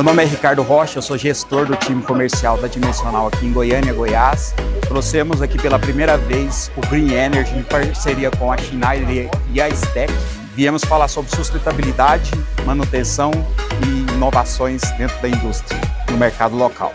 Meu nome é Ricardo Rocha, eu sou gestor do time comercial da Dimensional aqui em Goiânia, Goiás. Trouxemos aqui pela primeira vez o Green Energy em parceria com a Schneider e a STEC. Viemos falar sobre sustentabilidade, manutenção e inovações dentro da indústria, no mercado local.